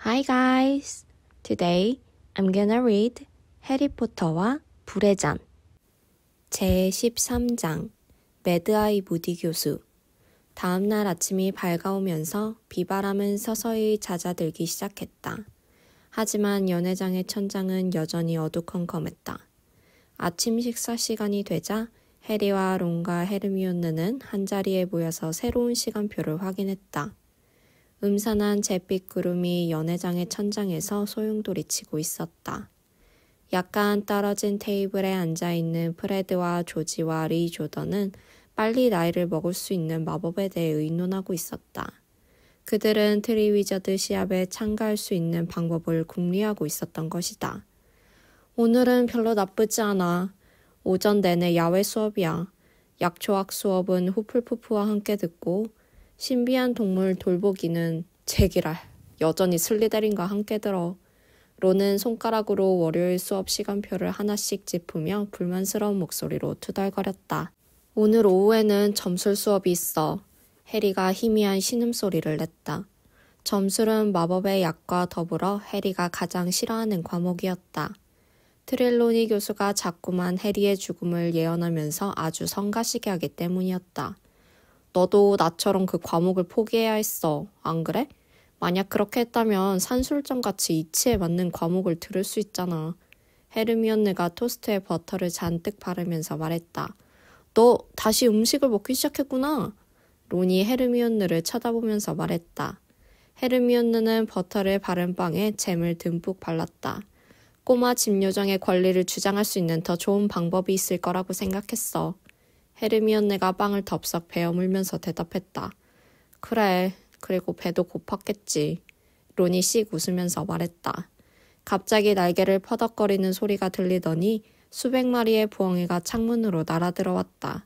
Hi guys! Today I'm gonna read 해리포터와 불의 잔 제13장 매드아이 무디 교수. 다음날 아침이 밝아오면서 비바람은 서서히 잦아들기 시작했다. 하지만 연회장의 천장은 여전히 어두컴컴했다. 아침 식사 시간이 되자 해리와 론과 헤르미온느는 한자리에 모여서 새로운 시간표를 확인했다. 음산한 잿빛 구름이 연회장의 천장에서 소용돌이치고 있었다. 약간 떨어진 테이블에 앉아있는 프레드와 조지와 리 조던은 빨리 나이를 먹을 수 있는 마법에 대해 의논하고 있었다. 그들은 트리위저드 시합에 참가할 수 있는 방법을 궁리하고 있었던 것이다. 오늘은 별로 나쁘지 않아. 오전 내내 야외 수업이야. 약초학 수업은 후플푸프와 함께 듣고 신비한 동물 돌보기는 제기랄 여전히 슬리데린과 함께 들어. 론은 손가락으로 월요일 수업 시간표를 하나씩 짚으며 불만스러운 목소리로 투덜거렸다. 오늘 오후에는 점술 수업이 있어. 해리가 희미한 신음소리를 냈다. 점술은 마법의 약과 더불어 해리가 가장 싫어하는 과목이었다. 트렐로니 교수가 자꾸만 해리의 죽음을 예언하면서 아주 성가시게 하기 때문이었다. 너도 나처럼 그 과목을 포기해야 했어. 안 그래? 만약 그렇게 했다면 산술점같이 이치에 맞는 과목을 들을 수 있잖아. 헤르미온느가 토스트에 버터를 잔뜩 바르면서 말했다. 너 다시 음식을 먹기 시작했구나. 론이 헤르미온느를 쳐다보면서 말했다. 헤르미온느는 버터를 바른 빵에 잼을 듬뿍 발랐다. 꼬마 집요정의 권리를 주장할 수 있는 더 좋은 방법이 있을 거라고 생각했어. 헤르미온느가 빵을 덥석 베어물면서 대답했다. 그래, 그리고 배도 고팠겠지. 론이 씩 웃으면서 말했다. 갑자기 날개를 퍼덕거리는 소리가 들리더니 수백 마리의 부엉이가 창문으로 날아들어왔다.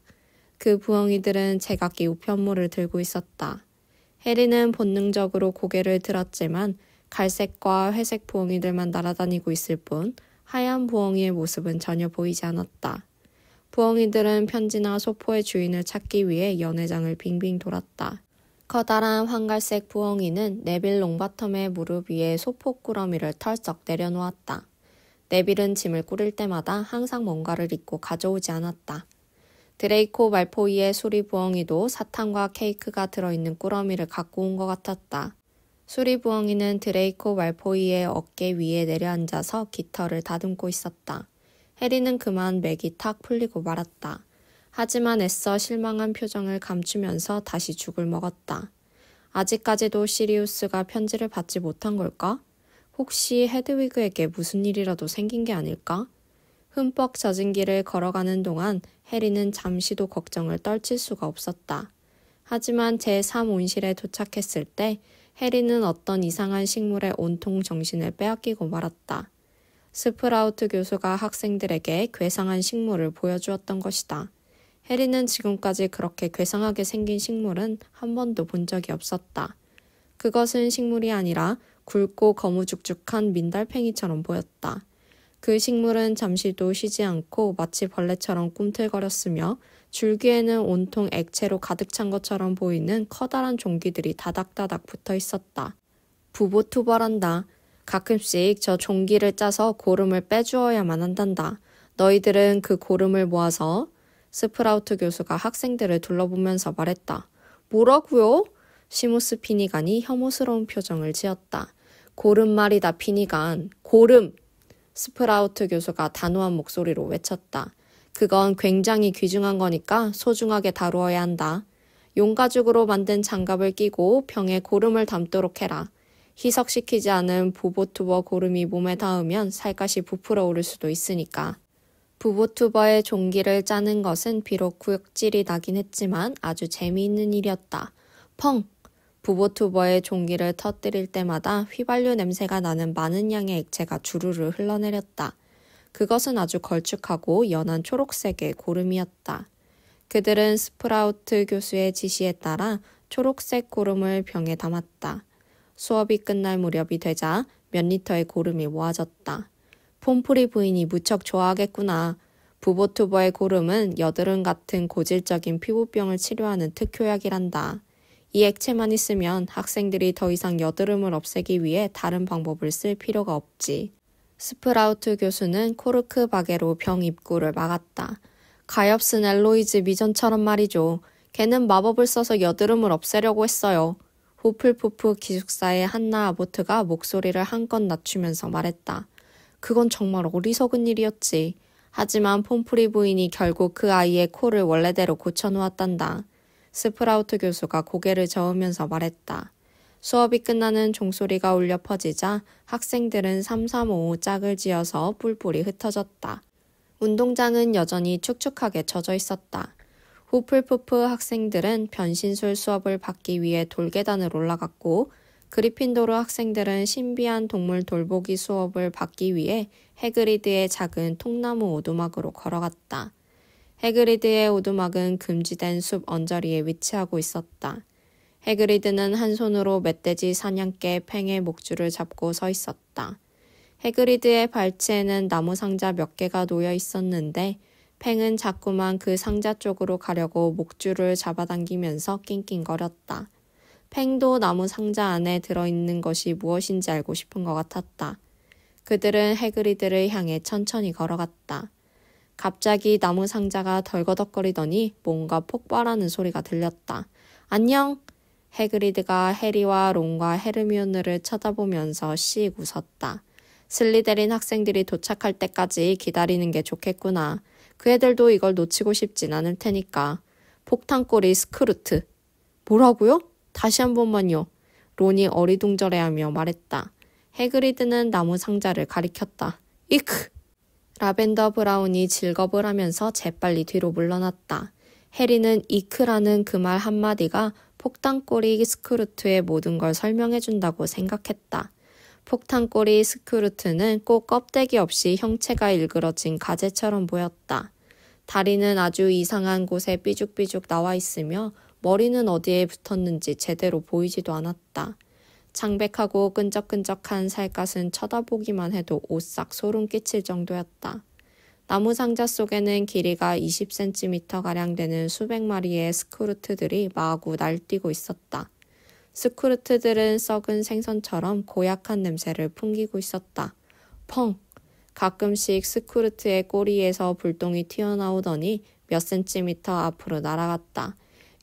그 부엉이들은 제각기 우편물을 들고 있었다. 해리는 본능적으로 고개를 들었지만 갈색과 회색 부엉이들만 날아다니고 있을 뿐 하얀 부엉이의 모습은 전혀 보이지 않았다. 부엉이들은 편지나 소포의 주인을 찾기 위해 연회장을 빙빙 돌았다. 커다란 황갈색 부엉이는 네빌 롱바텀의 무릎 위에 소포꾸러미를 털썩 내려놓았다. 네빌은 짐을 꾸릴 때마다 항상 뭔가를 잊고 가져오지 않았다. 드레이코 말포이의 수리 부엉이도 사탕과 케이크가 들어있는 꾸러미를 갖고 온 것 같았다. 수리 부엉이는 드레이코 말포이의 어깨 위에 내려앉아서 깃털을 다듬고 있었다. 해리는 그만 맥이 탁 풀리고 말았다. 하지만 애써 실망한 표정을 감추면서 다시 죽을 먹었다. 아직까지도 시리우스가 편지를 받지 못한 걸까? 혹시 헤드위그에게 무슨 일이라도 생긴 게 아닐까? 흠뻑 젖은 길을 걸어가는 동안 해리는 잠시도 걱정을 떨칠 수가 없었다. 하지만 제3온실에 도착했을 때 해리는 어떤 이상한 식물에 온통 정신을 빼앗기고 말았다. 스프라우트 교수가 학생들에게 괴상한 식물을 보여주었던 것이다. 해리는 지금까지 그렇게 괴상하게 생긴 식물은 한 번도 본 적이 없었다. 그것은 식물이 아니라 굵고 거무죽죽한 민달팽이처럼 보였다. 그 식물은 잠시도 쉬지 않고 마치 벌레처럼 꿈틀거렸으며 줄기에는 온통 액체로 가득 찬 것처럼 보이는 커다란 종기들이 다닥다닥 붙어 있었다. 부보투벌한다. 가끔씩 저 종기를 짜서 고름을 빼주어야만 한단다. 너희들은 그 고름을 모아서 스프라우트 교수가 학생들을 둘러보면서 말했다. 뭐라고요? 시무스 피니간이 혐오스러운 표정을 지었다. 고름 말이다 피니간. 고름! 스프라우트 교수가 단호한 목소리로 외쳤다. 그건 굉장히 귀중한 거니까 소중하게 다루어야 한다. 용가죽으로 만든 장갑을 끼고 병에 고름을 담도록 해라. 희석시키지 않은 부보투버 고름이 몸에 닿으면 살갗이 부풀어 오를 수도 있으니까. 부보투버의 종기를 짜는 것은 비록 구역질이 나긴 했지만 아주 재미있는 일이었다. 펑! 부보투버의 종기를 터뜨릴 때마다 휘발유 냄새가 나는 많은 양의 액체가 주르르 흘러내렸다. 그것은 아주 걸쭉하고 연한 초록색의 고름이었다. 그들은 스프라우트 교수의 지시에 따라 초록색 고름을 병에 담았다. 수업이 끝날 무렵이 되자 몇 리터의 고름이 모아졌다. 폼프리 부인이 무척 좋아하겠구나. 부보투버의 고름은 여드름 같은 고질적인 피부병을 치료하는 특효약이란다. 이 액체만 있으면 학생들이 더 이상 여드름을 없애기 위해 다른 방법을 쓸 필요가 없지. 스프라우트 교수는 코르크 바게로 병 입구를 막았다. 가엾은 엘로이즈 미전처럼 말이죠. 걔는 마법을 써서 여드름을 없애려고 했어요. 후플푸프 기숙사의 한나 아보트가 목소리를 한껏 낮추면서 말했다. 그건 정말 어리석은 일이었지. 하지만 폼프리 부인이 결국 그 아이의 코를 원래대로 고쳐놓았단다. 스프라우트 교수가 고개를 저으면서 말했다. 수업이 끝나는 종소리가 울려 퍼지자 학생들은 335 짝을 지어서 뿔뿔이 흩어졌다. 운동장은 여전히 축축하게 젖어 있었다. 후플푸프 학생들은 변신술 수업을 받기 위해 돌계단을 올라갔고 그리핀도르 학생들은 신비한 동물 돌보기 수업을 받기 위해 해그리드의 작은 통나무 오두막으로 걸어갔다. 해그리드의 오두막은 금지된 숲 언저리에 위치하고 있었다. 해그리드는 한 손으로 멧돼지 사냥개 팽의 목줄을 잡고 서 있었다. 해그리드의 발치에는 나무 상자 몇 개가 놓여 있었는데 팽은 자꾸만 그 상자 쪽으로 가려고 목줄을 잡아당기면서 낑낑거렸다. 팽도 나무 상자 안에 들어있는 것이 무엇인지 알고 싶은 것 같았다. 그들은 해그리드를 향해 천천히 걸어갔다. 갑자기 나무 상자가 덜거덕거리더니 뭔가 폭발하는 소리가 들렸다. 안녕! 해그리드가 해리와 론과 헤르미온느를 쳐다보면서 씩 웃었다. 슬리데린 학생들이 도착할 때까지 기다리는 게 좋겠구나. 그 애들도 이걸 놓치고 싶진 않을 테니까. 폭탄꼬리 스크루트. 뭐라고요? 다시 한 번만요. 론이 어리둥절해하며 말했다. 해그리드는 나무 상자를 가리켰다. 이크! 라벤더 브라운이 즐겁을 하면서 재빨리 뒤로 물러났다. 해리는 이크라는 그 말 한마디가 폭탄꼬리 스크루트의 모든 걸 설명해준다고 생각했다. 폭탄꼬리 스크루트는 꼭 껍데기 없이 형체가 일그러진 가재처럼 보였다. 다리는 아주 이상한 곳에 삐죽삐죽 나와 있으며 머리는 어디에 붙었는지 제대로 보이지도 않았다. 창백하고 끈적끈적한 살갗은 쳐다보기만 해도 오싹 소름 끼칠 정도였다. 나무 상자 속에는 길이가 20cm가량 되는 수백 마리의 스크루트들이 마구 날뛰고 있었다. 스크루트들은 썩은 생선처럼 고약한 냄새를 풍기고 있었다. 펑! 가끔씩 스크루트의 꼬리에서 불똥이 튀어나오더니 몇 센티미터 앞으로 날아갔다.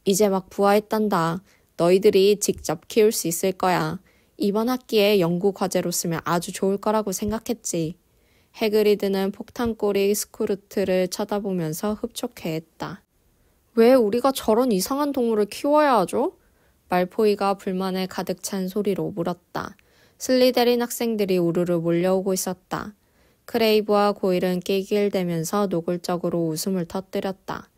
이제 막 부화했단다. 너희들이 직접 키울 수 있을 거야. 이번 학기에 연구 과제로 쓰면 아주 좋을 거라고 생각했지. 해그리드는 폭탄꼬리 스크루트를 쳐다보면서 흡족해했다. 왜 우리가 저런 이상한 동물을 키워야 하죠? 말포이가 불만에 가득 찬 소리로 물었다. 슬리데린 학생들이 우르르 몰려오고 있었다. 크레이브와 고일은 낄낄대면서 노골적으로 웃음을 터뜨렸다.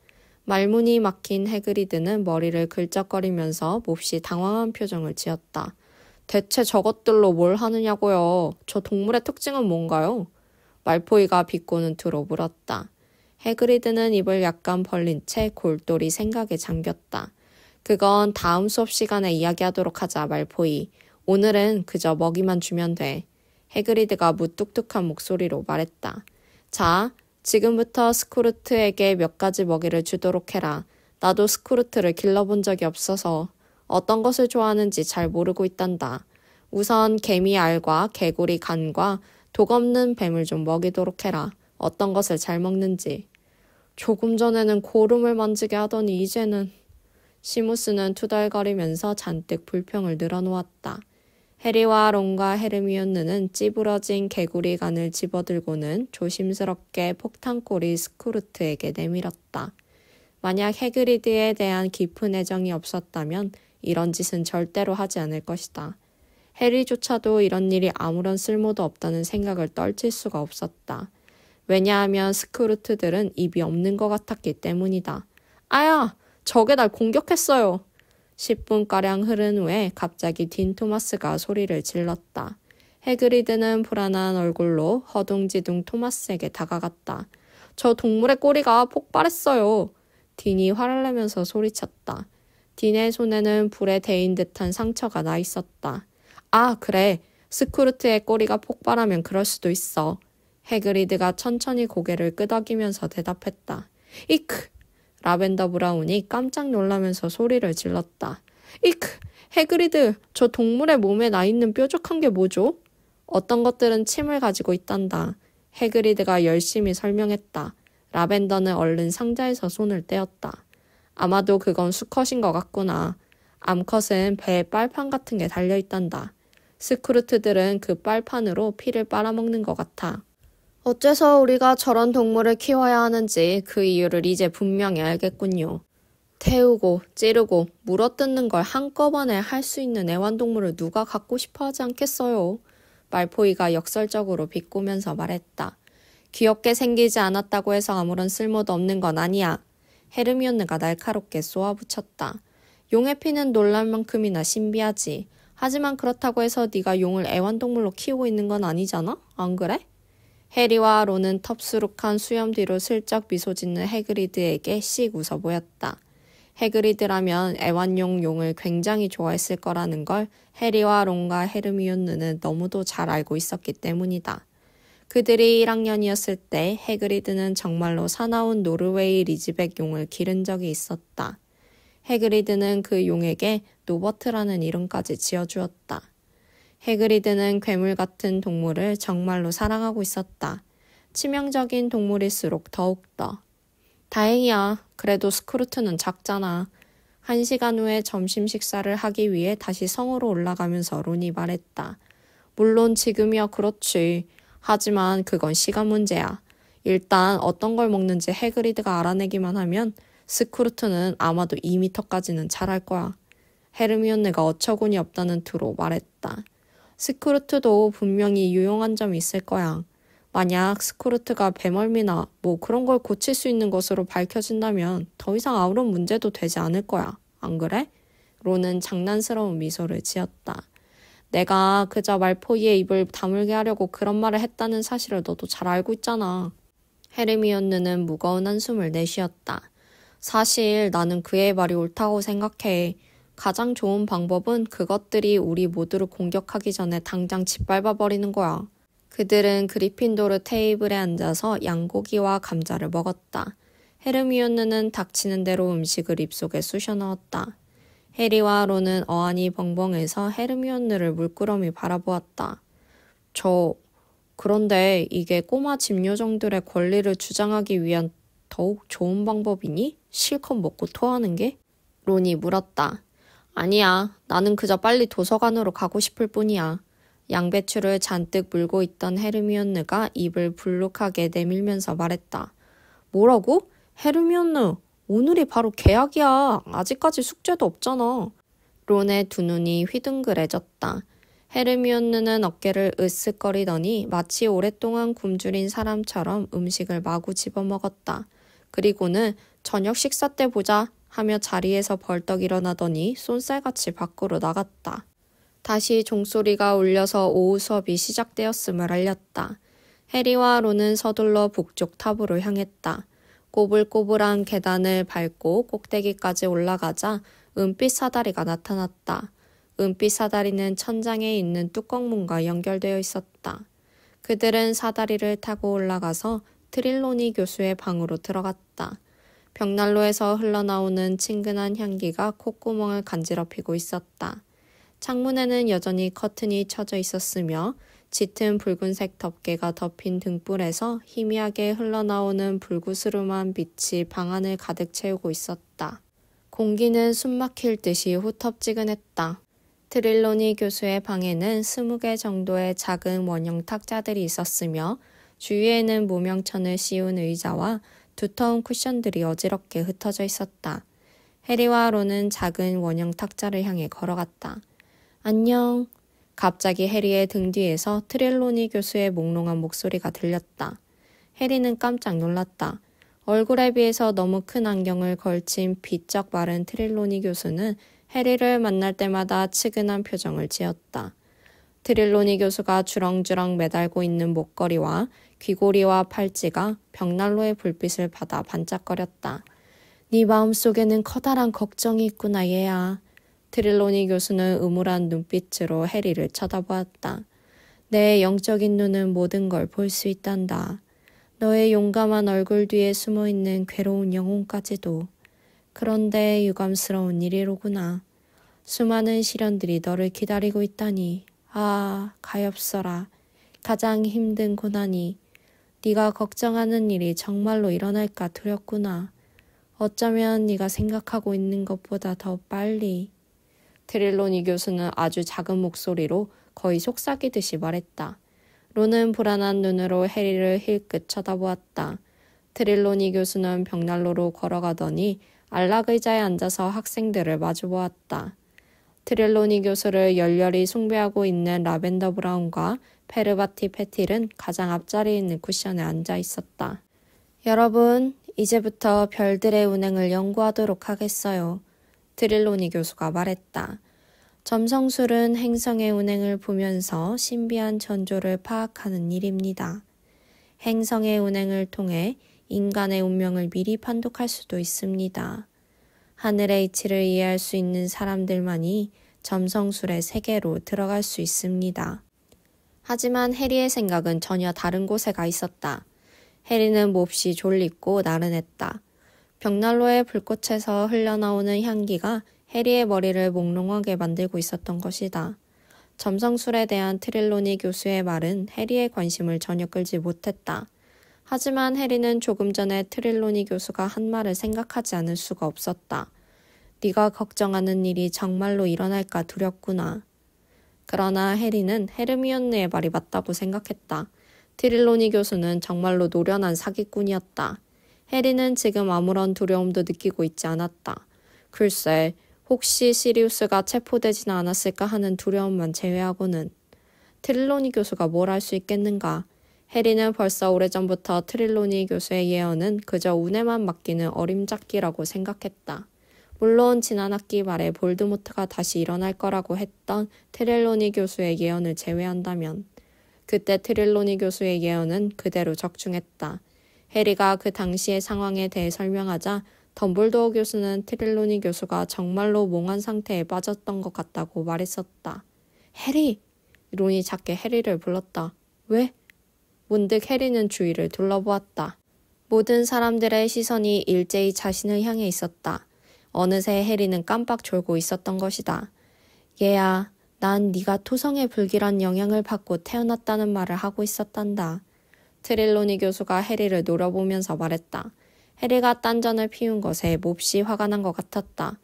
말문이 막힌 해그리드는 머리를 긁적거리면서 몹시 당황한 표정을 지었다. 대체 저것들로 뭘 하느냐고요. 저 동물의 특징은 뭔가요? 말포이가 비꼬는 투로 물었다. 해그리드는 입을 약간 벌린 채 골똘히 생각에 잠겼다. 그건 다음 수업 시간에 이야기하도록 하자, 말포이. 오늘은 그저 먹이만 주면 돼. 해그리드가 무뚝뚝한 목소리로 말했다. 자, 지금부터 스크루트에게 몇 가지 먹이를 주도록 해라. 나도 스크루트를 길러본 적이 없어서 어떤 것을 좋아하는지 잘 모르고 있단다. 우선 개미 알과 개구리 간과 독 없는 뱀을 좀 먹이도록 해라. 어떤 것을 잘 먹는지. 조금 전에는 고름을 만지게 하더니 이제는... 시무스는 투덜거리면서 잔뜩 불평을 늘어놓았다. 해리와 론과 헤르미온느는 찌부러진 개구리 간을 집어들고는 조심스럽게 폭탄꼬리 스크루트에게 내밀었다. 만약 해그리드에 대한 깊은 애정이 없었다면 이런 짓은 절대로 하지 않을 것이다. 해리조차도 이런 일이 아무런 쓸모도 없다는 생각을 떨칠 수가 없었다. 왜냐하면 스크루트들은 입이 없는 것 같았기 때문이다. 아야! 적이 날 공격했어요. 10분가량 흐른 후에 갑자기 딘 토마스가 소리를 질렀다. 해그리드는 불안한 얼굴로 허둥지둥 토마스에게 다가갔다. 저 동물의 꼬리가 폭발했어요. 딘이 화를 내면서 소리쳤다. 딘의 손에는 불에 데인 듯한 상처가 나 있었다. 아, 그래. 스크루트의 꼬리가 폭발하면 그럴 수도 있어. 해그리드가 천천히 고개를 끄덕이면서 대답했다. 이크! 라벤더 브라운이 깜짝 놀라면서 소리를 질렀다. 이크! 해그리드, 저 동물의 몸에 나 있는 뾰족한 게 뭐죠? 어떤 것들은 침을 가지고 있단다. 해그리드가 열심히 설명했다. 라벤더는 얼른 상자에서 손을 떼었다. 아마도 그건 수컷인 것 같구나. 암컷은 배에 빨판 같은 게 달려있단다. 스크루트들은 그 빨판으로 피를 빨아먹는 것 같아. 어째서 우리가 저런 동물을 키워야 하는지 그 이유를 이제 분명히 알겠군요. 태우고 찌르고 물어뜯는 걸 한꺼번에 할 수 있는 애완동물을 누가 갖고 싶어 하지 않겠어요. 말포이가 역설적으로 비꼬면서 말했다. 귀엽게 생기지 않았다고 해서 아무런 쓸모도 없는 건 아니야. 헤르미온느가 날카롭게 쏘아붙였다. 용의 피는 놀랄 만큼이나 신비하지. 하지만 그렇다고 해서 네가 용을 애완동물로 키우고 있는 건 아니잖아? 안 그래? 해리와 론은 텁수룩한 수염 뒤로 슬쩍 미소 짓는 해그리드에게 씩 웃어 보였다. 해그리드라면 애완용 용을 굉장히 좋아했을 거라는 걸 해리와 론과 헤르미온느는 너무도 잘 알고 있었기 때문이다. 그들이 1학년이었을 때 해그리드는 정말로 사나운 노르웨이 리즈백 용을 기른 적이 있었다. 해그리드는 그 용에게 노버트라는 이름까지 지어주었다. 해그리드는 괴물 같은 동물을 정말로 사랑하고 있었다. 치명적인 동물일수록 더욱더. 다행이야. 그래도 스크루트는 작잖아. 1시간 후에 점심 식사를 하기 위해 다시 성으로 올라가면서 론이 말했다. 물론 지금이야 그렇지. 하지만 그건 시간 문제야. 일단 어떤 걸 먹는지 해그리드가 알아내기만 하면 스크루트는 아마도 2미터까지는 자랄 거야. 헤르미온느가 어처구니 없다는 투로 말했다. 스크루트도 분명히 유용한 점이 있을 거야. 만약 스크루트가 배멀미나 뭐 그런 걸 고칠 수 있는 것으로 밝혀진다면 더 이상 아무런 문제도 되지 않을 거야. 안 그래? 론은 장난스러운 미소를 지었다. 내가 그저 말포이의 입을 다물게 하려고 그런 말을 했다는 사실을 너도 잘 알고 있잖아. 헤르미온느는 무거운 한숨을 내쉬었다. 사실 나는 그의 말이 옳다고 생각해. 가장 좋은 방법은 그것들이 우리 모두를 공격하기 전에 당장 짓밟아 버리는 거야. 그들은 그리핀도르 테이블에 앉아서 양고기와 감자를 먹었다. 헤르미온느는 닥치는 대로 음식을 입속에 쑤셔 넣었다. 해리와 론은 어안이 벙벙해서 헤르미온느를 물끄러미 바라보았다. 그런데 이게 꼬마 집요정들의 권리를 주장하기 위한 더욱 좋은 방법이니? 실컷 먹고 토하는 게? 론이 물었다. 아니야. 나는 그저 빨리 도서관으로 가고 싶을 뿐이야. 양배추를 잔뜩 물고 있던 헤르미온느가 입을 불룩하게 내밀면서 말했다. 뭐라고? 헤르미온느, 오늘이 바로 개학이야. 아직까지 숙제도 없잖아. 론의 두 눈이 휘둥그레졌다. 헤르미온느는 어깨를 으쓱거리더니 마치 오랫동안 굶주린 사람처럼 음식을 마구 집어먹었다. 그리고는 저녁 식사 때 보자 하며 자리에서 벌떡 일어나더니 쏜살같이 밖으로 나갔다. 다시 종소리가 울려서 오후 수업이 시작되었음을 알렸다. 해리와 론은 서둘러 북쪽 탑으로 향했다. 꼬불꼬불한 계단을 밟고 꼭대기까지 올라가자 은빛 사다리가 나타났다. 은빛 사다리는 천장에 있는 뚜껑문과 연결되어 있었다. 그들은 사다리를 타고 올라가서 트릴로니 교수의 방으로 들어갔다. 벽난로에서 흘러나오는 친근한 향기가 콧구멍을 간지럽히고 있었다. 창문에는 여전히 커튼이 쳐져 있었으며 짙은 붉은색 덮개가 덮인 등불에서 희미하게 흘러나오는 불구스름한 빛이 방 안을 가득 채우고 있었다. 공기는 숨막힐 듯이 후텁지근했다. 트릴로니 교수의 방에는 20개 정도의 작은 원형 탁자들이 있었으며 주위에는 무명천을 씌운 의자와 두터운 쿠션들이 어지럽게 흩어져 있었다. 해리와 론은 작은 원형 탁자를 향해 걸어갔다. 안녕. 갑자기 해리의 등 뒤에서 트릴로니 교수의 몽롱한 목소리가 들렸다. 해리는 깜짝 놀랐다. 얼굴에 비해서 너무 큰 안경을 걸친 비쩍 마른 트릴로니 교수는 해리를 만날 때마다 측은한 표정을 지었다. 트릴로니 교수가 주렁주렁 매달고 있는 목걸이와 귀고리와 팔찌가 벽난로의 불빛을 받아 반짝거렸다. 네 마음속에는 커다란 걱정이 있구나 얘야. 트릴로니 교수는 음울한 눈빛으로 해리를 쳐다보았다. 내 영적인 눈은 모든 걸 볼 수 있단다. 너의 용감한 얼굴 뒤에 숨어있는 괴로운 영혼까지도. 그런데 유감스러운 일이로구나. 수많은 시련들이 너를 기다리고 있다니. 아, 가엾어라. 가장 힘든 고난이. 네가 걱정하는 일이 정말로 일어날까 두렵구나. 어쩌면 네가 생각하고 있는 것보다 더 빨리. 트릴로니 교수는 아주 작은 목소리로 거의 속삭이듯이 말했다. 론은 불안한 눈으로 해리를 힐끗 쳐다보았다. 트릴로니 교수는 벽난로로 걸어가더니 안락의자에 앉아서 학생들을 마주보았다. 트릴로니 교수를 열렬히 숭배하고 있는 라벤더 브라운과 페르바티 패틸은 가장 앞자리에 있는 쿠션에 앉아 있었다. 여러분, 이제부터 별들의 운행을 연구하도록 하겠어요. 트릴로니 교수가 말했다. 점성술은 행성의 운행을 보면서 신비한 전조를 파악하는 일입니다. 행성의 운행을 통해 인간의 운명을 미리 판독할 수도 있습니다. 하늘의 이치를 이해할 수 있는 사람들만이 점성술의 세계로 들어갈 수 있습니다. 하지만 해리의 생각은 전혀 다른 곳에 가 있었다. 해리는 몹시 졸립고 나른했다. 벽난로의 불꽃에서 흘러나오는 향기가 해리의 머리를 몽롱하게 만들고 있었던 것이다. 점성술에 대한 트릴로니 교수의 말은 해리의 관심을 전혀 끌지 못했다. 하지만 해리는 조금 전에 트릴로니 교수가 한 말을 생각하지 않을 수가 없었다. 네가 걱정하는 일이 정말로 일어날까 두렵구나. 그러나 해리는 헤르미온느의 말이 맞다고 생각했다. 트릴로니 교수는 정말로 노련한 사기꾼이었다. 해리는 지금 아무런 두려움도 느끼고 있지 않았다. 글쎄, 혹시 시리우스가 체포되지는 않았을까 하는 두려움만 제외하고는. 트릴로니 교수가 뭘 할 수 있겠는가. 해리는 벌써 오래전부터 트릴로니 교수의 예언은 그저 운에만 맡기는 어림잡기라고 생각했다. 물론 지난 학기 말에 볼드모트가 다시 일어날 거라고 했던 트릴로니 교수의 예언을 제외한다면. 그때 트릴로니 교수의 예언은 그대로 적중했다. 해리가 그 당시의 상황에 대해 설명하자 덤블도어 교수는 트릴로니 교수가 정말로 몽한 상태에 빠졌던 것 같다고 말했었다. 해리! 론이 작게 해리를 불렀다. 왜? 문득 해리는 주위를 둘러보았다. 모든 사람들의 시선이 일제히 자신을 향해 있었다. 어느새 해리는 깜빡 졸고 있었던 것이다. 얘야, 난 네가 토성의 불길한 영향을 받고 태어났다는 말을 하고 있었단다. 트릴로니 교수가 해리를 노려보면서 말했다. 해리가 딴전을 피운 것에 몹시 화가 난 것 같았다.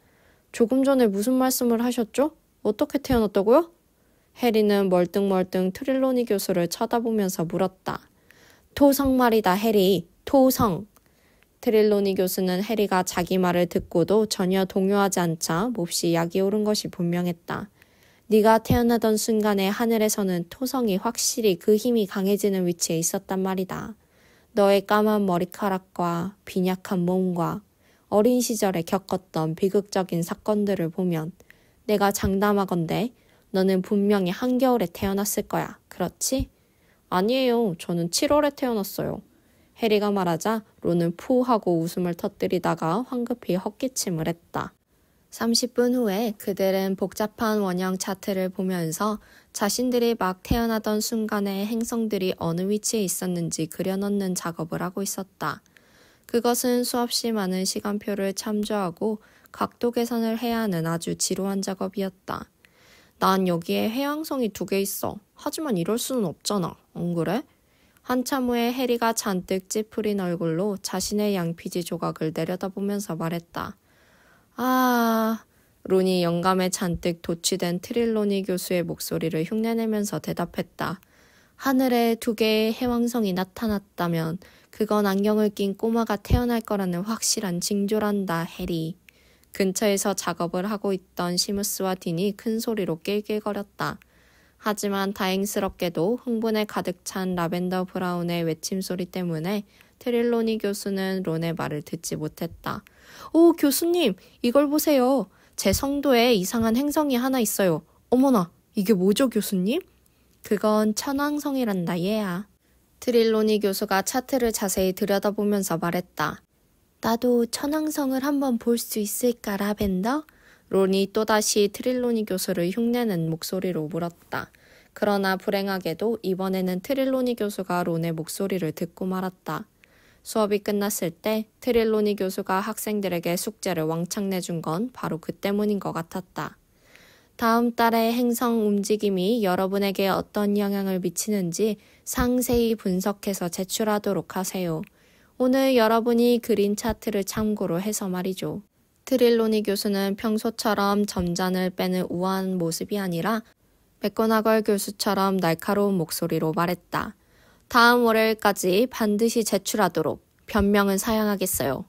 조금 전에 무슨 말씀을 하셨죠? 어떻게 태어났다고요? 해리는 멀뚱멀뚱 트릴로니 교수를 쳐다보면서 물었다. 토성 말이다, 해리. 토성. 트릴로니 교수는 해리가 자기 말을 듣고도 전혀 동요하지 않자 몹시 약이 오른 것이 분명했다. 네가 태어나던 순간에 하늘에서는 토성이 확실히 그 힘이 강해지는 위치에 있었단 말이다. 너의 까만 머리카락과 빈약한 몸과 어린 시절에 겪었던 비극적인 사건들을 보면 내가 장담하건대 너는 분명히 한겨울에 태어났을 거야. 그렇지? 아니에요. 저는 7월에 태어났어요. 해리가 말하자 론은 푸 하고 웃음을 터뜨리다가 황급히 헛기침을 했다. 30분 후에 그들은 복잡한 원형 차트를 보면서 자신들이 막 태어나던 순간에 행성들이 어느 위치에 있었는지 그려넣는 작업을 하고 있었다. 그것은 수없이 많은 시간표를 참조하고 각도 계산을 해야 하는 아주 지루한 작업이었다. 난 여기에 해왕성이 2개 있어. 하지만 이럴 수는 없잖아. 안 그래? 한참 후에 해리가 잔뜩 찌푸린 얼굴로 자신의 양피지 조각을 내려다보면서 말했다. 아... 론이 영감에 잔뜩 도취된 트릴로니 교수의 목소리를 흉내내면서 대답했다. 하늘에 2개의 해왕성이 나타났다면 그건 안경을 낀 꼬마가 태어날 거라는 확실한 징조란다, 해리. 근처에서 작업을 하고 있던 시무스와 딘이 큰 소리로 낄낄거렸다. 하지만 다행스럽게도 흥분에 가득 찬 라벤더 브라운의 외침소리 때문에 트릴로니 교수는 론의 말을 듣지 못했다. 오, 교수님, 이걸 보세요. 제 성도에 이상한 행성이 하나 있어요. 어머나, 이게 뭐죠, 교수님? 그건 천왕성이란다, 얘야. 트릴로니 교수가 차트를 자세히 들여다보면서 말했다. 나도 천왕성을 한번 볼 수 있을까, 라벤더? 론이 또다시 트릴로니 교수를 흉내낸 목소리로 물었다. 그러나 불행하게도 이번에는 트릴로니 교수가 론의 목소리를 듣고 말았다. 수업이 끝났을 때 트릴로니 교수가 학생들에게 숙제를 왕창 내준 건 바로 그 때문인 것 같았다. 다음 달의 행성 움직임이 여러분에게 어떤 영향을 미치는지 상세히 분석해서 제출하도록 하세요. 오늘 여러분이 그린 차트를 참고로 해서 말이죠. 트릴로니 교수는 평소처럼 점잔을 빼는 우아한 모습이 아니라 맥고나걸 교수처럼 날카로운 목소리로 말했다. 다음 월요일까지 반드시 제출하도록 변명은 사양하겠어요.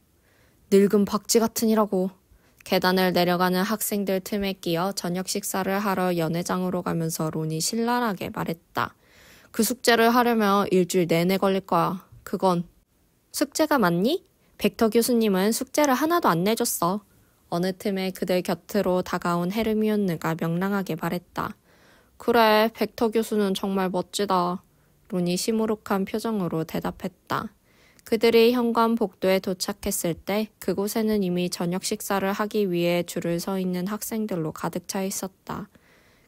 늙은 박쥐 같으니라고. 계단을 내려가는 학생들 틈에 끼어 저녁 식사를 하러 연회장으로 가면서 론이 신랄하게 말했다. 그 숙제를 하려면 일주일 내내 걸릴 거야. 그건. 숙제가 맞니? 벡터 교수님은 숙제를 하나도 안 내줬어. 어느 틈에 그들 곁으로 다가온 헤르미온느가 명랑하게 말했다. 그래, 벡터 교수는 정말 멋지다. 론이 시무룩한 표정으로 대답했다. 그들이 현관 복도에 도착했을 때 그곳에는 이미 저녁 식사를 하기 위해 줄을 서 있는 학생들로 가득 차 있었다.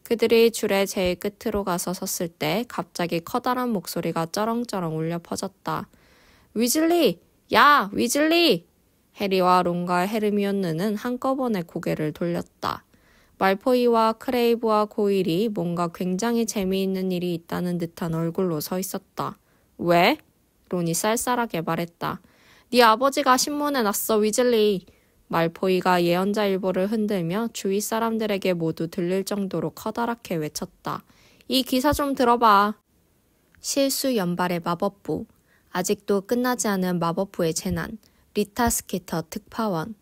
그들이 줄의 제일 끝으로 가서 섰을 때 갑자기 커다란 목소리가 쩌렁쩌렁 울려 퍼졌다. 위즐리! 야! 위즐리! 해리와 론과 헤르미온느는 한꺼번에 고개를 돌렸다. 말포이와 크레이브와 고일이 뭔가 굉장히 재미있는 일이 있다는 듯한 얼굴로 서 있었다. 왜? 론이 쌀쌀하게 말했다. 네 아버지가 신문에 났어, 위즐리. 말포이가 예언자일보를 흔들며 주위 사람들에게 모두 들릴 정도로 커다랗게 외쳤다. 이 기사 좀 들어봐. 실수 연발의 마법부. 아직도 끝나지 않은 마법부의 재난. 리타 스키터 특파원.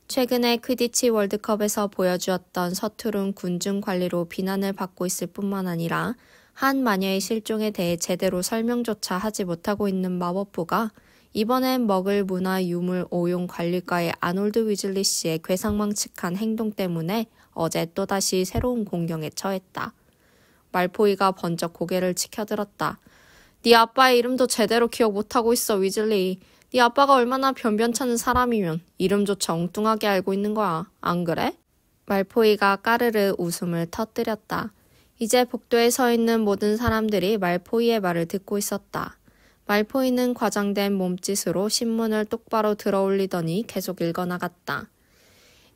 최근에 퀴디치 월드컵에서 보여주었던 서투른 군중 관리로 비난을 받고 있을 뿐만 아니라 한 마녀의 실종에 대해 제대로 설명조차 하지 못하고 있는 마법부가 이번엔 먹을 문화 유물 오용 관리과의 아놀드 위즐리 씨의 괴상망측한 행동 때문에 어제 또다시 새로운 공경에 처했다. 말포이가 번쩍 고개를 치켜들었다. 네 아빠의 이름도 제대로 기억 못하고 있어, 위즐리. 네 아빠가 얼마나 변변찮은 사람이면 이름조차 엉뚱하게 알고 있는 거야. 안 그래? 말포이가 까르르 웃음을 터뜨렸다. 이제 복도에 서 있는 모든 사람들이 말포이의 말을 듣고 있었다. 말포이는 과장된 몸짓으로 신문을 똑바로 들어올리더니 계속 읽어나갔다.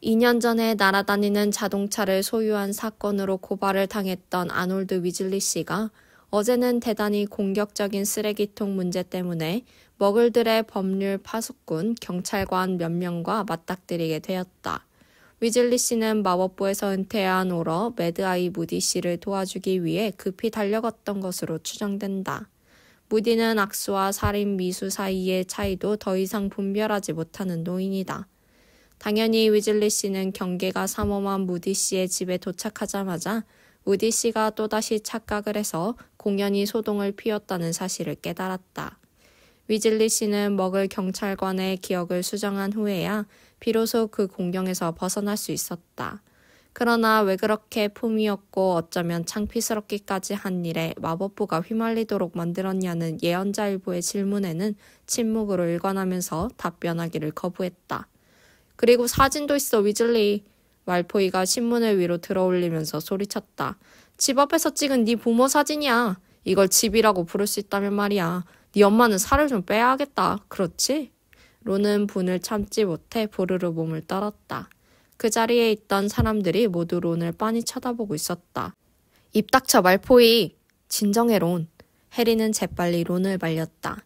2년 전에 날아다니는 자동차를 소유한 사건으로 고발을 당했던 아놀드 위즐리 씨가 어제는 대단히 공격적인 쓰레기통 문제 때문에 머글들의 법률 파수꾼 경찰관 몇 명과 맞닥뜨리게 되었다. 위즐리 씨는 마법부에서 은퇴한 오러 매드아이 무디 씨를 도와주기 위해 급히 달려갔던 것으로 추정된다. 무디는 악수와 살인 미수 사이의 차이도 더 이상 분별하지 못하는 노인이다. 당연히 위즐리 씨는 경계가 삼엄한 무디 씨의 집에 도착하자마자 무디 씨가 또다시 착각을 해서 공연히 소동을 피웠다는 사실을 깨달았다. 위즐리 씨는 먹을 경찰관의 기억을 수정한 후에야 비로소 그 공경에서 벗어날 수 있었다. 그러나 왜 그렇게 품위 없고 어쩌면 창피스럽기까지 한 일에 마법부가 휘말리도록 만들었냐는 예언자일보의 질문에는 침묵으로 일관하면서 답변하기를 거부했다. 그리고 사진도 있어, 위즐리. 말포이가 신문을 위로 들어올리면서 소리쳤다. 집 앞에서 찍은 네 부모 사진이야. 이걸 집이라고 부를 수 있다면 말이야. 네 엄마는 살을 좀 빼야겠다. 그렇지? 론은 분을 참지 못해 보르르 몸을 떨었다. 그 자리에 있던 사람들이 모두 론을 빤히 쳐다보고 있었다. 입 닥쳐, 말포이. 진정해, 론. 해리는 재빨리 론을 말렸다.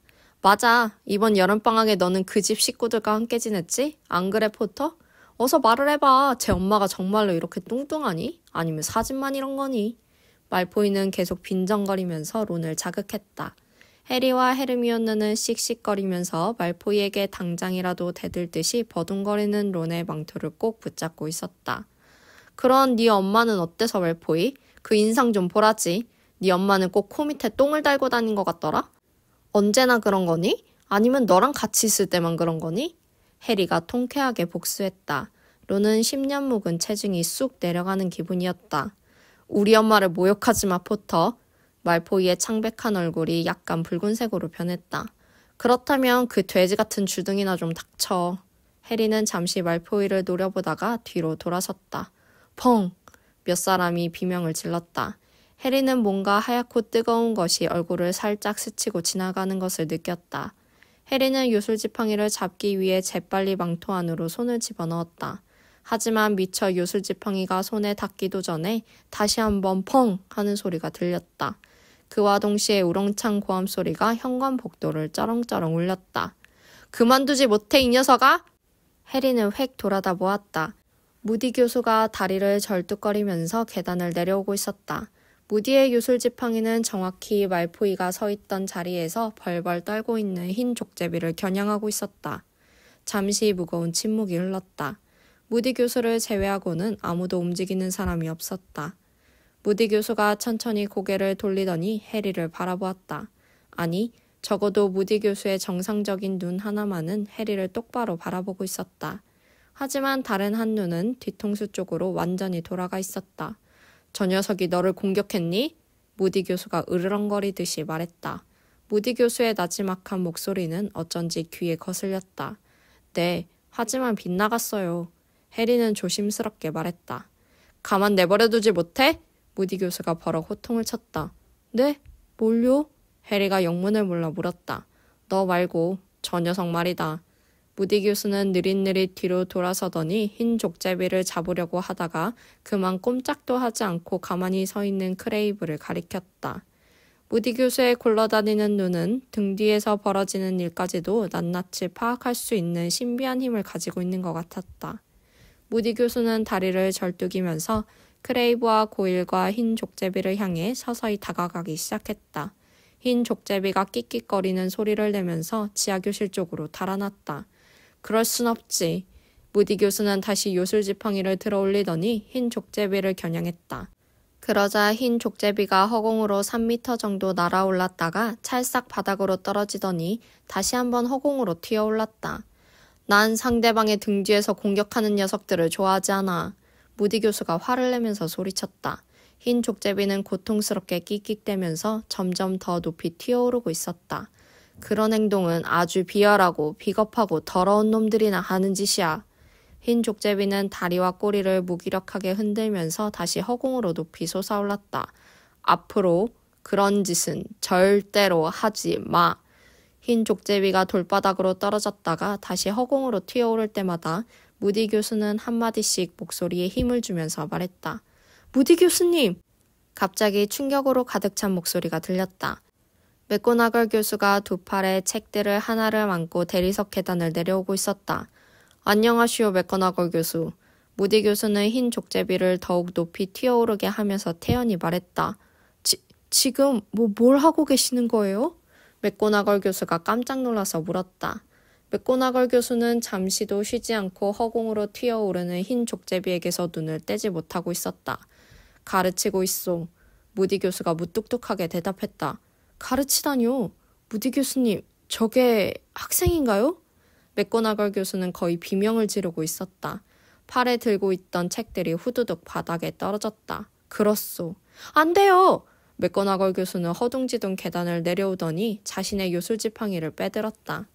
맞아. 이번 여름방학에 너는 그 집 식구들과 함께 지냈지? 안 그래, 포터? 어서 말을 해봐. 제 엄마가 정말로 이렇게 뚱뚱하니? 아니면 사진만 이런 거니? 말포이는 계속 빈정거리면서 론을 자극했다. 해리와 헤르미온느는 씩씩거리면서 말포이에게 당장이라도 대들듯이 버둥거리는 론의 망토를 꼭 붙잡고 있었다. 그런 네 엄마는 어때서, 말포이? 그 인상 좀 보라지. 네 엄마는 꼭 코 밑에 똥을 달고 다닌 것 같더라? 언제나 그런 거니? 아니면 너랑 같이 있을 때만 그런 거니? 해리가 통쾌하게 복수했다. 론은 10년 묵은 체중이 쑥 내려가는 기분이었다. 우리 엄마를 모욕하지 마, 포터. 말포이의 창백한 얼굴이 약간 붉은색으로 변했다. 그렇다면 그 돼지 같은 주둥이나 좀 닥쳐. 해리는 잠시 말포이를 노려보다가 뒤로 돌아섰다. 펑! 몇 사람이 비명을 질렀다. 해리는 뭔가 하얗고 뜨거운 것이 얼굴을 살짝 스치고 지나가는 것을 느꼈다. 해리는 요술지팡이를 잡기 위해 재빨리 망토 안으로 손을 집어넣었다. 하지만 미처 요술지팡이가 손에 닿기도 전에 다시 한번 펑 하는 소리가 들렸다. 그와 동시에 우렁찬 고함 소리가 현관복도를 쩌렁쩌렁 울렸다. 그만두지 못해 이 녀석아! 해리는 획 돌아다 보았다. 무디 교수가 다리를 절뚝거리면서 계단을 내려오고 있었다. 무디의 요술지팡이는 정확히 말포이가 서 있던 자리에서 벌벌 떨고 있는 흰 족제비를 겨냥하고 있었다. 잠시 무거운 침묵이 흘렀다. 무디 교수를 제외하고는 아무도 움직이는 사람이 없었다. 무디 교수가 천천히 고개를 돌리더니 해리를 바라보았다. 아니, 적어도 무디 교수의 정상적인 눈 하나만은 해리를 똑바로 바라보고 있었다. 하지만 다른 한 눈은 뒤통수 쪽으로 완전히 돌아가 있었다. 저 녀석이 너를 공격했니? 무디 교수가 으르렁거리듯이 말했다. 무디 교수의 나지막한 목소리는 어쩐지 귀에 거슬렸다. 네, 하지만 빗나갔어요. 해리는 조심스럽게 말했다. 가만 내버려두지 못해? 무디 교수가 버럭 호통을 쳤다. 네? 뭘요? 해리가 영문을 몰라 물었다. 너 말고 저 녀석 말이다. 무디 교수는 느릿느릿 뒤로 돌아서더니 흰 족제비를 잡으려고 하다가 그만 꼼짝도 하지 않고 가만히 서 있는 크레이브를 가리켰다. 무디 교수의 굴러다니는 눈은 등 뒤에서 벌어지는 일까지도 낱낱이 파악할 수 있는 신비한 힘을 가지고 있는 것 같았다. 무디 교수는 다리를 절뚝이면서 크레이브와 고일과 흰 족제비를 향해 서서히 다가가기 시작했다. 흰 족제비가 끽끽거리는 소리를 내면서 지하교실 쪽으로 달아났다. 그럴 순 없지. 무디 교수는 다시 요술지팡이를 들어올리더니 흰 족제비를 겨냥했다. 그러자 흰 족제비가 허공으로 3m 정도 날아올랐다가 찰싹 바닥으로 떨어지더니 다시 한번 허공으로 튀어올랐다. 난 상대방의 등 뒤에서 공격하는 녀석들을 좋아하지 않아. 무디 교수가 화를 내면서 소리쳤다. 흰 족제비는 고통스럽게 끽끽대면서 점점 더 높이 튀어오르고 있었다. 그런 행동은 아주 비열하고 비겁하고 더러운 놈들이나 하는 짓이야. 흰 족제비는 다리와 꼬리를 무기력하게 흔들면서 다시 허공으로 높이 솟아올랐다. 앞으로 그런 짓은 절대로 하지 마. 흰 족제비가 돌바닥으로 떨어졌다가 다시 허공으로 튀어오를 때마다 무디 교수는 한마디씩 목소리에 힘을 주면서 말했다. 무디 교수님! 갑자기 충격으로 가득 찬 목소리가 들렸다. 맥고나걸 교수가 두 팔에 책들을 하나를 안고 대리석 계단을 내려오고 있었다. 안녕하시오, 맥고나걸 교수. 무디 교수는 흰 족제비를 더욱 높이 튀어오르게 하면서 태연히 말했다. 지금 뭘 하고 계시는 거예요? 맥고나걸 교수가 깜짝 놀라서 물었다. 맥고나걸 교수는 잠시도 쉬지 않고 허공으로 튀어오르는 흰 족제비에게서 눈을 떼지 못하고 있었다. 가르치고 있소. 무디 교수가 무뚝뚝하게 대답했다. 가르치다뇨. 무디 교수님, 저게 학생인가요? 맥고나걸 교수는 거의 비명을 지르고 있었다. 팔에 들고 있던 책들이 후두둑 바닥에 떨어졌다. 그렇소. 안 돼요! 맥고나걸 교수는 허둥지둥 계단을 내려오더니 자신의 요술지팡이를 빼들었다.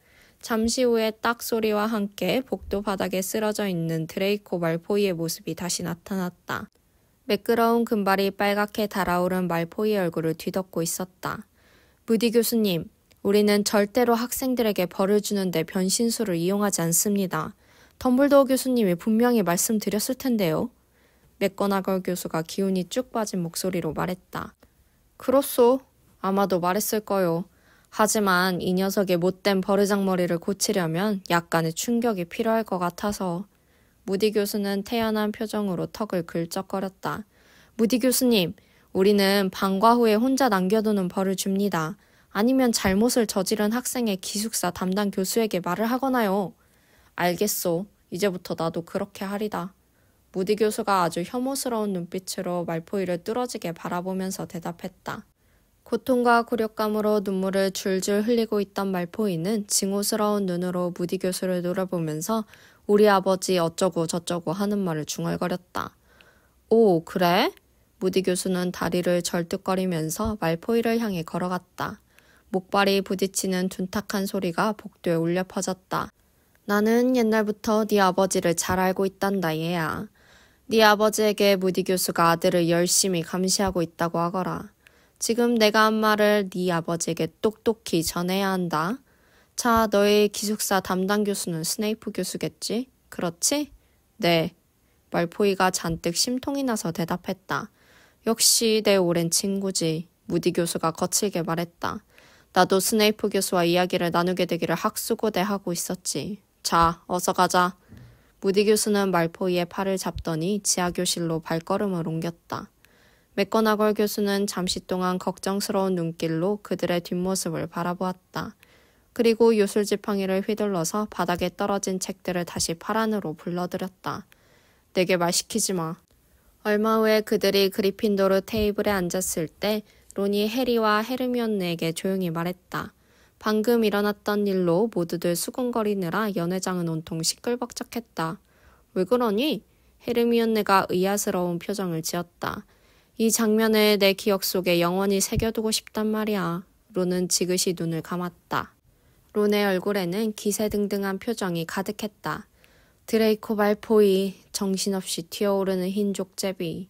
잠시 후에 딱 소리와 함께 복도 바닥에 쓰러져 있는 드레이코 말포이의 모습이 다시 나타났다. 매끄러운 금발이 빨갛게 달아오른 말포이의 얼굴을 뒤덮고 있었다. 무디 교수님, 우리는 절대로 학생들에게 벌을 주는데 변신술을 이용하지 않습니다. 덤블도어 교수님이 분명히 말씀드렸을 텐데요. 맥고나걸 교수가 기운이 쭉 빠진 목소리로 말했다. 그렇소. 아마도 말했을 거요. 하지만 이 녀석의 못된 버르장머리를 고치려면 약간의 충격이 필요할 것 같아서. 무디 교수는 태연한 표정으로 턱을 긁적거렸다. 무디 교수님, 우리는 방과 후에 혼자 남겨두는 벌을 줍니다. 아니면 잘못을 저지른 학생의 기숙사 담당 교수에게 말을 하거나요. 알겠소. 이제부터 나도 그렇게 하리다. 무디 교수가 아주 혐오스러운 눈빛으로 말포이를 뚫어지게 바라보면서 대답했다. 고통과 굴욕감으로 눈물을 줄줄 흘리고 있던 말포이는 징후스러운 눈으로 무디 교수를 노려보면서 우리 아버지 어쩌고 저쩌고 하는 말을 중얼거렸다. 오, 그래? 무디 교수는 다리를 절뚝거리면서 말포이를 향해 걸어갔다. 목발이 부딪히는 둔탁한 소리가 복도에 울려 퍼졌다. 나는 옛날부터 네 아버지를 잘 알고 있단다, 얘야. 네 아버지에게 무디 교수가 아들을 열심히 감시하고 있다고 하거라. 지금 내가 한 말을 네 아버지에게 똑똑히 전해야 한다. 자, 너의 기숙사 담당 교수는 스네이프 교수겠지? 그렇지? 네. 말포이가 잔뜩 심통이 나서 대답했다. 역시 내 오랜 친구지. 무디 교수가 거칠게 말했다. 나도 스네이프 교수와 이야기를 나누게 되기를 학수고대하고 있었지. 자, 어서 가자. 무디 교수는 말포이의 팔을 잡더니 지하교실로 발걸음을 옮겼다. 맥거나걸 교수는 잠시 동안 걱정스러운 눈길로 그들의 뒷모습을 바라보았다. 그리고 요술지팡이를 휘둘러서 바닥에 떨어진 책들을 다시 팔 안으로 불러들였다. 내게 말 시키지 마. 얼마 후에 그들이 그리핀도르 테이블에 앉았을 때 론이 해리와 헤르미온느에게 조용히 말했다. 방금 일어났던 일로 모두들 수군거리느라 연회장은 온통 시끌벅적했다. 왜 그러니? 헤르미온느가 의아스러운 표정을 지었다. 이 장면을 내 기억 속에 영원히 새겨두고 싶단 말이야. 론은 지그시 눈을 감았다. 론의 얼굴에는 기세등등한 표정이 가득했다. 드레이코 말포이, 정신없이 튀어오르는 흰 족제비.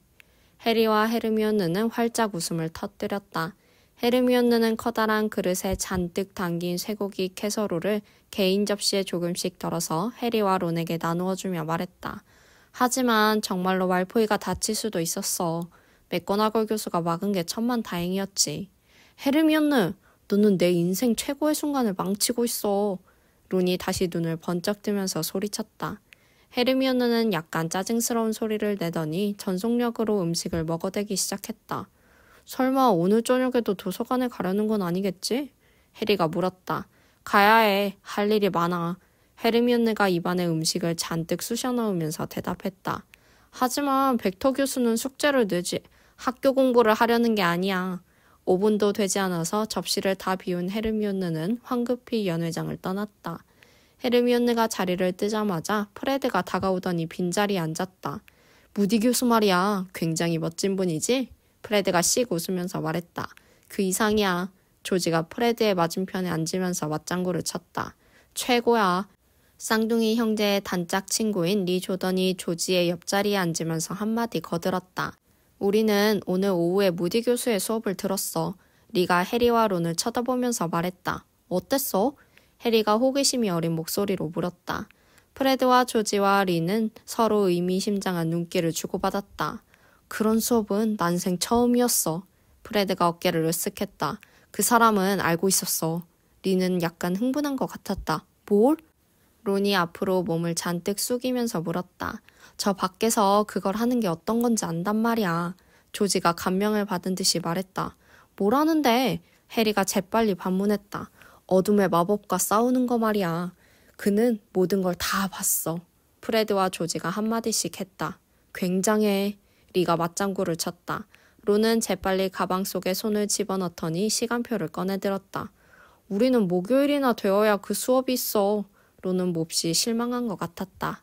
해리와 헤르미온느는 활짝 웃음을 터뜨렸다. 헤르미온느는 커다란 그릇에 잔뜩 담긴 쇠고기 캐서롤을 개인 접시에 조금씩 덜어서 해리와 론에게 나누어주며 말했다. 하지만 정말로 말포이가 다칠 수도 있었어. 맥거나걸 교수가 막은 게 천만다행이었지. 헤르미온느, 너는 내 인생 최고의 순간을 망치고 있어. 론이 다시 눈을 번쩍 뜨면서 소리쳤다. 헤르미온느는 약간 짜증스러운 소리를 내더니 전속력으로 음식을 먹어대기 시작했다. 설마 오늘 저녁에도 도서관에 가려는 건 아니겠지? 해리가 물었다. 가야 해. 할 일이 많아. 헤르미온느가 입안에 음식을 잔뜩 쑤셔 넣으면서 대답했다. 하지만 벡터 교수는 숙제를 내지 학교 공부를 하려는 게 아니야. 5분도 되지 않아서 접시를 다 비운 헤르미온느는 황급히 연회장을 떠났다. 헤르미온느가 자리를 뜨자마자 프레드가 다가오더니 빈자리에 앉았다. 무디 교수 말이야. 굉장히 멋진 분이지? 프레드가 씩 웃으면서 말했다. 그 이상이야. 조지가 프레드의 맞은편에 앉으면서 맞장구를 쳤다. 최고야. 쌍둥이 형제의 단짝 친구인 리 조던이 조지의 옆자리에 앉으면서 한마디 거들었다. 우리는 오늘 오후에 무디 교수의 수업을 들었어. 리가 해리와 론을 쳐다보면서 말했다. 어땠어? 해리가 호기심이 어린 목소리로 물었다. 프레드와 조지와 리는 서로 의미심장한 눈길을 주고받았다. 그런 수업은 난생 처음이었어. 프레드가 어깨를 으쓱했다. 그 사람은 알고 있었어. 리는 약간 흥분한 것 같았다. 뭘? 론이 앞으로 몸을 잔뜩 숙이면서 물었다. 저 밖에서 그걸 하는 게 어떤 건지 안단 말이야. 조지가 감명을 받은 듯이 말했다. 뭐라는데? 해리가 재빨리 반문했다. 어둠의 마법과 싸우는 거 말이야. 그는 모든 걸 다 봤어. 프레드와 조지가 한마디씩 했다. 굉장해. 리가 맞장구를 쳤다. 론은 재빨리 가방 속에 손을 집어넣더니 시간표를 꺼내들었다. 우리는 목요일이나 되어야 그 수업이 있어. 론은 몹시 실망한 것 같았다.